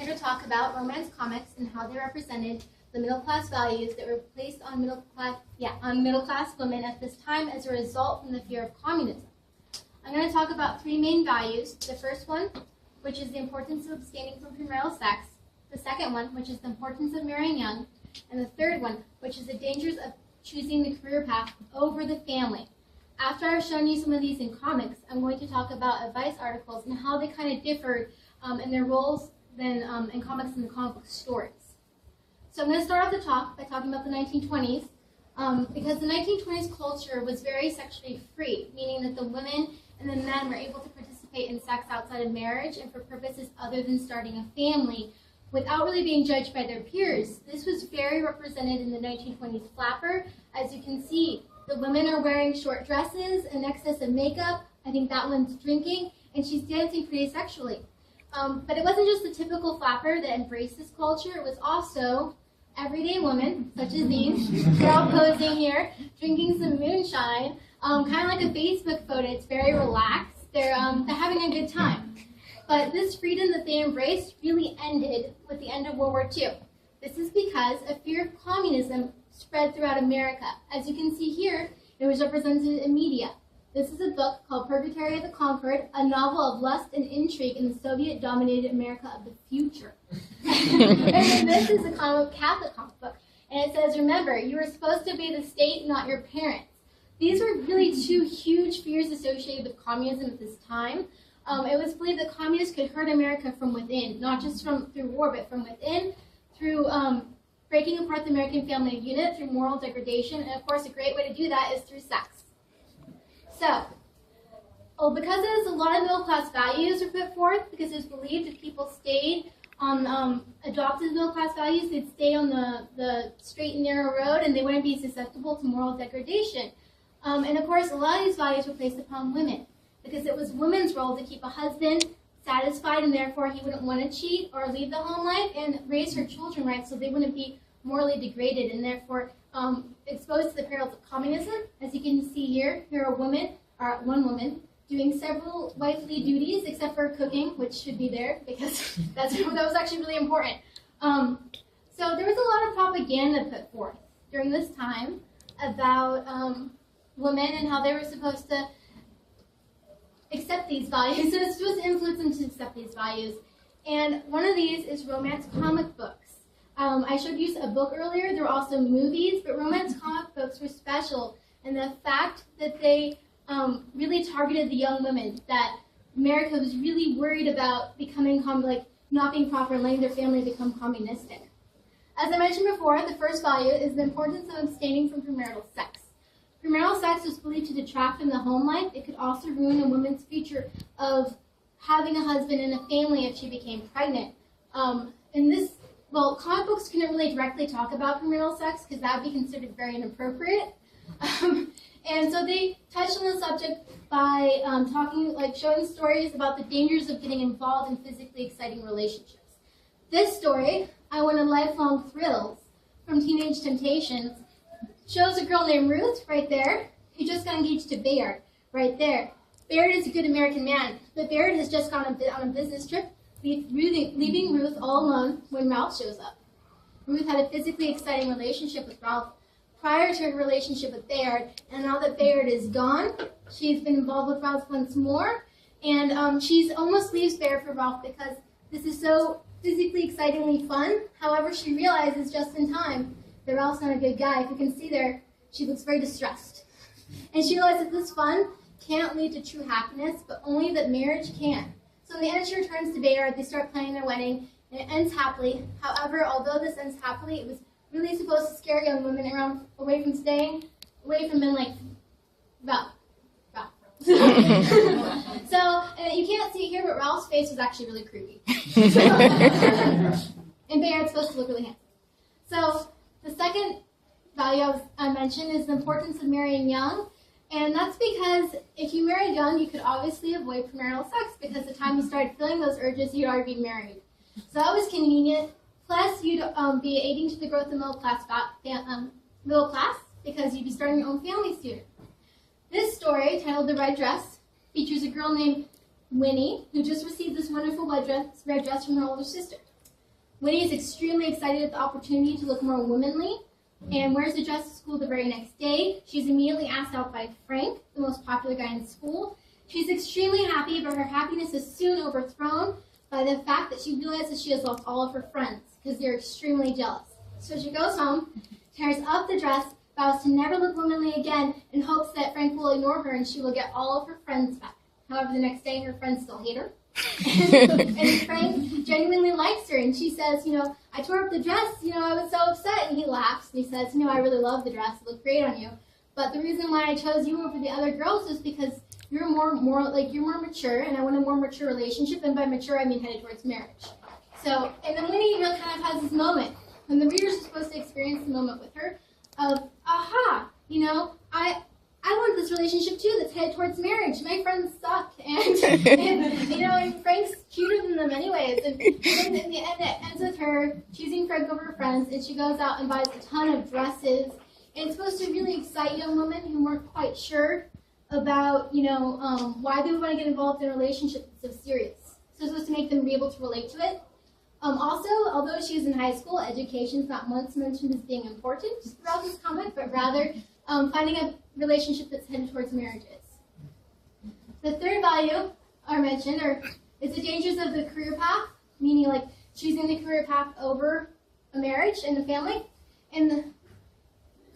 here to talk about romance comics and how they represented the middle class values that were placed on middle class women at this time as a result from the fear of communism. I'm going to talk about three main values. The first one, which is the importance of abstaining from premarital sex. The second one, which is the importance of marrying young. And the third one, which is the dangers of choosing the career path over the family. After I've shown you some of these in comics, I'm going to talk about advice articles and how they kind of differed in their roles than in comics and the comic book stories. So I'm going to start off the talk by talking about the 1920s, because the 1920s culture was very sexually free, meaning that the women and the men were able to participate in sex outside of marriage and for purposes other than starting a family without really being judged by their peers. This was very represented in the 1920s flapper. As you can see, the women are wearing short dresses and excess of makeup. I think that one's drinking, and she's dancing pretty sexually. But it wasn't just the typical flapper that embraced this culture. It was also everyday women, such as these. They're all posing here, drinking some moonshine, kind of like a Facebook photo. It's very relaxed. They're having a good time. But this freedom that they embraced really ended with the end of World War II. This is because a fear of communism spread throughout America. As you can see here, it was represented in media. This is a book called Purgatory of the Conquered, a novel of lust and intrigue in the Soviet-dominated America of the future. And this is a Catholic comic book. And it says, remember, you were supposed to obey the state, not your parents. These were really two huge fears associated with communism at this time. It was believed that communists could hurt America from within, not just through war, but from within, through breaking apart the American family unit, through moral degradation, and of course a great way to do that is through sex. So, because a lot of middle-class values were put forth, because it was believed if people stayed on adopted middle-class values, they'd stay on the straight and narrow road, and they wouldn't be susceptible to moral degradation. And of course, a lot of these values were placed upon women, because it was women's role to keep a husband satisfied, and therefore he wouldn't want to cheat or leave the home life, and raise her children right so they wouldn't be morally degraded, and therefore exposed to the perils of communism. As you can see here, one woman, doing several wifely duties, except for cooking, which should be there, because that was actually really important. So there was a lot of propaganda put forth during this time about women and how they were supposed to accept these values. So it's supposed to influence them to accept these values. And one of these is romance comic books. I showed you a book earlier. There were also movies, but romance comic books were special in the fact that they really targeted the young women, that America was really worried about becoming not being proper and letting their family become communistic. As I mentioned before, the first value is the importance of abstaining from premarital sex. Premarital sex was believed to detract from the home life. It could also ruin a woman's future of having a husband and a family if she became pregnant. Comic books couldn't really directly talk about premarital sex because that would be considered very inappropriate. And so they touched on the subject by showing stories about the dangers of getting involved in physically exciting relationships. This story, I Wanted Lifelong Thrills, from Teenage Temptations, shows a girl named Ruth right there, who just got engaged to Bayard right there. Bayard is a good American man, but Bayard has just gone on a business trip, leaving Ruth all alone when Ralph shows up. Ruth had a physically exciting relationship with Ralph prior to her relationship with Bayard, and now that Bayard is gone, she's been involved with Ralph once more, and she almost leaves Bayard for Ralph because this is so physically excitingly fun. However, she realizes just in time that Ralph's not a good guy. If you can see there, she looks very distressed. And she realizes that this fun can't lead to true happiness, but only that marriage can. So in the end, she returns to Bayard. They start planning their wedding, and it ends happily. However, although this ends happily, it was really supposed to scare young women away from men like Ralph. So, and you can't see it here, but Ralph's face was actually really creepy. And Bayard's supposed to look really handsome. So, the second value I mentioned is the importance of marrying young. And that's because if you married young, you could obviously avoid premarital sex because the time you started feeling those urges, you'd already be married. So that was convenient. Plus, you'd be aiding to the growth of middle class because you'd be starting your own family soon. This story, titled The Red Dress, features a girl named Winnie who just received this wonderful red dress from her older sister. Winnie is extremely excited at the opportunity to look more womanly and wears the dress to school the very next day. She's immediately asked out by Frank, the most popular guy in school. She's extremely happy, but her happiness is soon overthrown by the fact that she realizes she has lost all of her friends because they're extremely jealous. So she goes home, tears up the dress, vows to never look womanly again, and hopes that Frank will ignore her and she will get all of her friends back. However, the next day, her friends still hate her. And Frank genuinely likes her, and she says, I tore up the dress, I was so upset. And he laughs, and he says, I really love the dress. It looked great on you. But the reason why I chose you over the other girls is because you're more mature, and I want a more mature relationship. And by mature, I mean headed towards marriage. So, and then Winnie kind of has this moment, when the readers are supposed to experience the moment with her, of, aha, I want this relationship too that's headed towards marriage. My friends suck, and Frank's cuter than them anyways. And in the end, it ends with her choosing Frank over her friends, and she goes out and buys a ton of dresses. And it's supposed to really excite young women who weren't quite sure about, why they would want to get involved in a relationship that's so serious. So it's supposed to make them be able to relate to it. Also, although she was in high school, education is not once mentioned as being important throughout this comic, but rather finding a relationship that's headed towards marriage is. The third value I mentioned is the dangers of the career path, meaning like choosing the career path over a marriage and a family. And the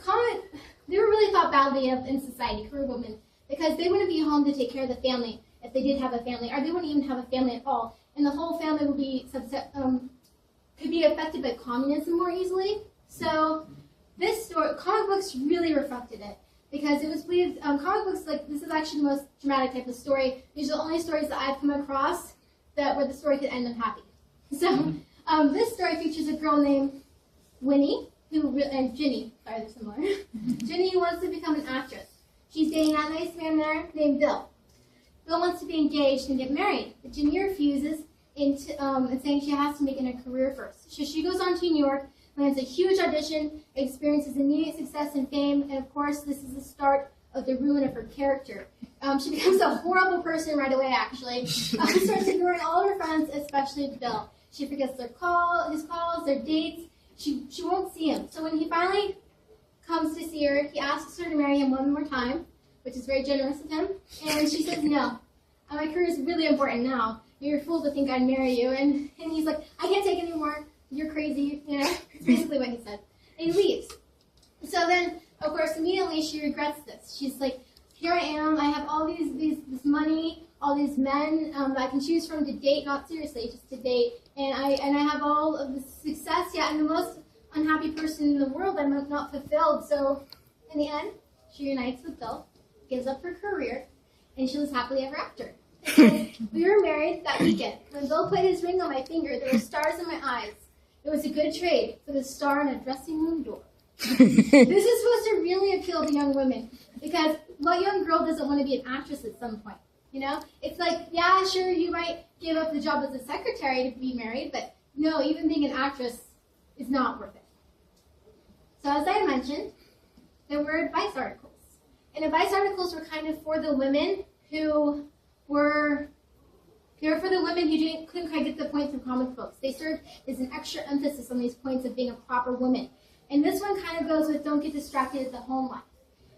comic, they were really thought badly of in society, career women, because they wouldn't be home to take care of the family if they did have a family, or they wouldn't even have a family at all. And the whole family would be could be affected by communism more easily. So this story, comic books really reflected it, because it was believed, comic books, this is actually the most dramatic type of story. These are the only stories that I've come across where the story could end up happy. So this story features a girl named Winnie, and Ginny, sorry, they're similar. Ginny wants to become an actress. She's dating that nice man there named Bill. Bill wants to be engaged and get married, but Ginny refuses, and saying she has to make it a career first. So she goes on to New York, lands a huge audition, experiences immediate success and fame, and of course, this is the start of the ruin of her character. She becomes a horrible person right away, actually. She starts ignoring all of her friends, especially Bill. She forgets his calls, their dates. She won't see him. So when he finally comes to see her, he asks her to marry him one more time, which is very generous of him, and she says no. My career is really important now. You're a fool to think I'd marry you. And he's like, I can't take it anymore. You're crazy. It's basically what he said. And he leaves. So then, of course, immediately she regrets this. She's like, here I am. I have all this money, all these men that I can choose from to date, not seriously, just to date. And I have all of the success, yet I'm the most unhappy person in the world. I'm not fulfilled. So in the end, she reunites with Bill, gives up her career, and she lives happily ever after. We were married that weekend. When Bill put his ring on my finger, there were stars in my eyes. It was a good trade for the star in a dressing room door. This is supposed to really appeal to young women, because what young girl doesn't want to be an actress at some point? It's like, yeah, sure, you might give up the job as a secretary to be married, but no, even being an actress is not worth it. So as I mentioned, there were advice articles. And advice articles were kind of for the women who couldn't quite get the points of comic books. They served as an extra emphasis on these points of being a proper woman. And this one kind of goes with don't get distracted at the home life.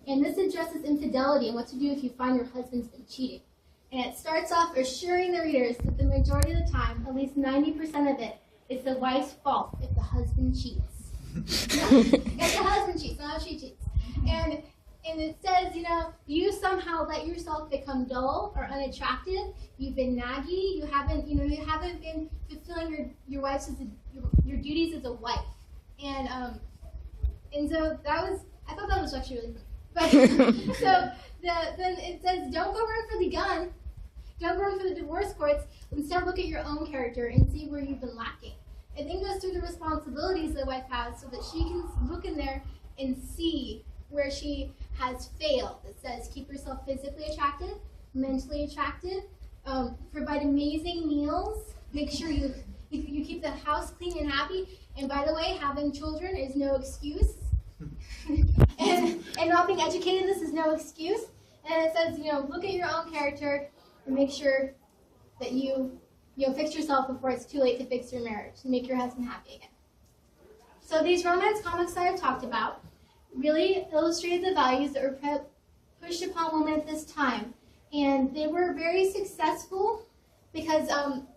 And this addresses infidelity and what to do if you find your husband's been cheating. And it starts off assuring the readers that the majority of the time, at least 90% of it, is the wife's fault if the husband cheats. If the husband cheats, not if she cheats. And it says, you somehow let yourself become dull or unattractive. You've been naggy. You haven't been fulfilling your wife's your duties as a wife. And so I thought that was actually really funny. But then it says, don't go run for the gun. Don't run for the divorce courts. Instead, look at your own character and see where you've been lacking. It then goes through the responsibilities the wife has so that she can look in there and see where she has failed. It says keep yourself physically attractive, mentally attractive, provide amazing meals, make sure you keep the house clean and happy, and by the way, having children is no excuse. and not being educated, this is no excuse. And it says, look at your own character and make sure that you fix yourself before it's too late to fix your marriage and make your husband happy again. So these romance comics that I've talked about really illustrated the values that were pushed upon women at this time. And they were very successful because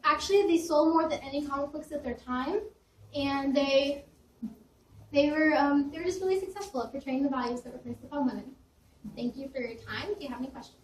actually they sold more than any comic books at their time. And they were just really successful at portraying the values that were placed upon women. Thank you for your time. Do you have any questions?